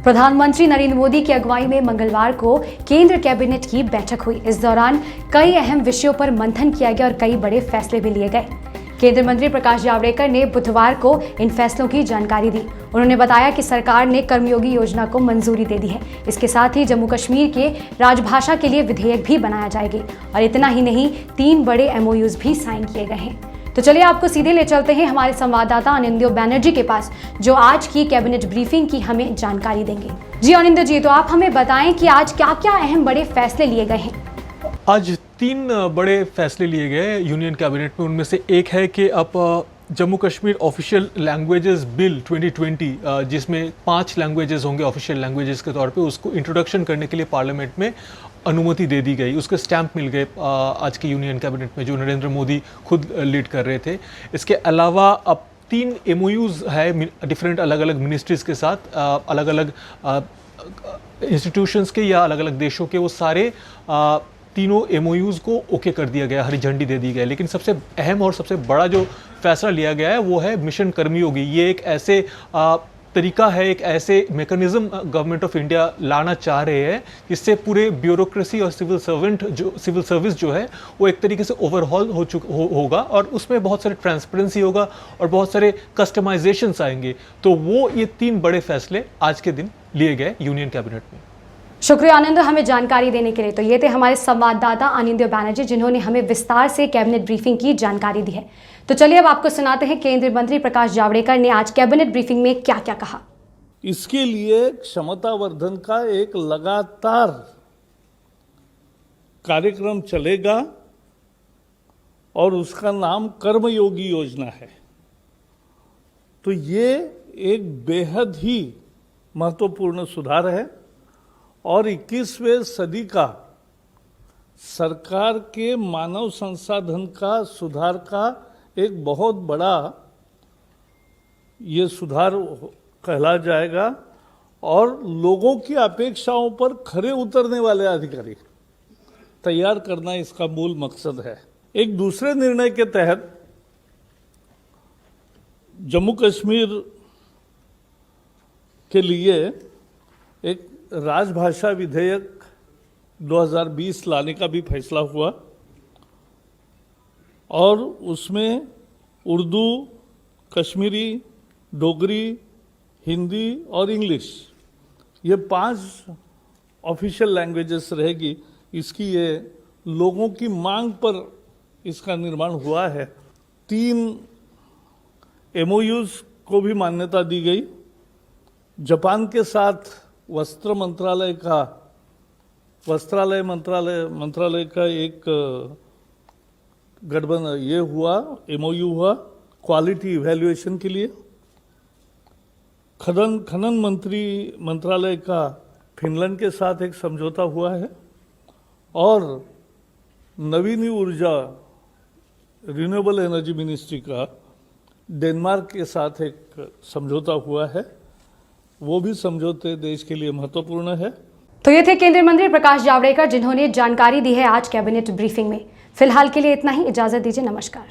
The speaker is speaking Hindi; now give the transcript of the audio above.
प्रधानमंत्री नरेंद्र मोदी की अगुवाई में मंगलवार को केंद्र कैबिनेट की बैठक हुई। इस दौरान कई अहम विषयों पर मंथन किया गया और कई बड़े फैसले भी लिए गए। केंद्रीय मंत्री प्रकाश जावड़ेकर ने बुधवार को इन फैसलों की जानकारी दी। उन्होंने बताया कि सरकार ने कर्मयोगी योजना को मंजूरी दे दी है। इसके साथ ही जम्मू कश्मीर के राजभाषा के लिए विधेयक भी बनाया जाएगा और इतना ही नहीं, 3 बड़े MOUs भी साइन किए गए हैं। तो चलिए आपको सीधे ले चलते हैं हमारे संवाददाता अनिंदो बैनर्जी के पास, जो आज की कैबिनेट ब्रीफिंग की हमें जानकारी देंगे। जी अनिंदो जी, तो आप हमें बताएं कि आज क्या क्या अहम बड़े फैसले लिए गए हैं। आज 3 बड़े फैसले लिए गए यूनियन कैबिनेट में। उनमें से एक है कि अब Jammu Kashmir official languages bill 2020, जिसमें 5 लैंग्वेजेस होंगे ऑफिशियल लैंग्वेजेस के तौर पे, उसको इंट्रोडक्शन करने के लिए पार्लियामेंट में अनुमति दे दी गई। उसके स्टैंप मिल गए आज की यूनियन कैबिनेट में, जो नरेंद्र मोदी खुद लीड कर रहे थे। इसके अलावा अब 3 MOUs है डिफरेंट अलग अलग मिनिस्ट्रीज़ के साथ, अलग अलग इंस्टीट्यूशंस के या अलग अलग देशों के। वो सारे तीनों MOUs को ओके कर दिया गया, हरी झंडी दे दी गई। लेकिन सबसे अहम और सबसे बड़ा जो फैसला लिया गया है वो है मिशन कर्मयोगी। ये एक ऐसे तरीका है, एक ऐसे मैकेनिज्म गवर्नमेंट ऑफ इंडिया लाना चाह रहे हैं जिससे पूरे ब्यूरोक्रेसी और सिविल सर्विस जो है वो एक तरीके से ओवरहॉल होगा और उसमें बहुत सारे ट्रांसपेरेंसी होगा और बहुत सारे कस्टमाइजेशंस आएंगे। तो वो ये 3 बड़े फैसले आज के दिन लिए गए यूनियन कैबिनेट में। शुक्रिया आनंद, हमें जानकारी देने के लिए। तो ये थे हमारे संवाददाता अनिंदो बैनर्जी, जिन्होंने हमें विस्तार से कैबिनेट ब्रीफिंग की जानकारी दी है। तो चलिए अब आपको सुनाते हैं केंद्रीय मंत्री प्रकाश जावड़ेकर ने आज कैबिनेट ब्रीफिंग में क्या क्या कहा। इसके लिए क्षमतावर्धन का एक लगातार कार्यक्रम चलेगा और उसका नाम कर्मयोगी योजना है। तो ये एक बेहद ही महत्वपूर्ण सुधार है और 21वें सदी का सरकार के मानव संसाधन का सुधार का एक बहुत बड़ा ये सुधार कहला जाएगा और लोगों की अपेक्षाओं पर खरे उतरने वाले अधिकारी तैयार करना इसका मूल मकसद है। एक दूसरे निर्णय के तहत जम्मू कश्मीर के लिए एक राजभाषा विधेयक 2020 लाने का भी फैसला हुआ और उसमें उर्दू, कश्मीरी, डोगरी, हिंदी और इंग्लिश, ये 5 ऑफिशियल लैंग्वेजेस रहेगी। इसकी ये लोगों की मांग पर इसका निर्माण हुआ है। 3 MOUs को भी मान्यता दी गई। जापान के साथ वस्त्रालय मंत्रालय का एक गठबंधन ये हुआ, MOU हुआ क्वालिटी इवैल्यूएशन के लिए। खनन मंत्रालय का फिनलैंड के साथ एक समझौता हुआ है और नवीन ऊर्जा रिन्यूएबल एनर्जी मिनिस्ट्री का डेनमार्क के साथ एक समझौता हुआ है। वो भी समझौते देश के लिए महत्वपूर्ण है। तो ये थे केंद्रीय मंत्री प्रकाश जावड़ेकर, जिन्होंने जानकारी दी है आज कैबिनेट ब्रीफिंग में। फिलहाल के लिए इतना ही, इजाजत दीजिए, नमस्कार।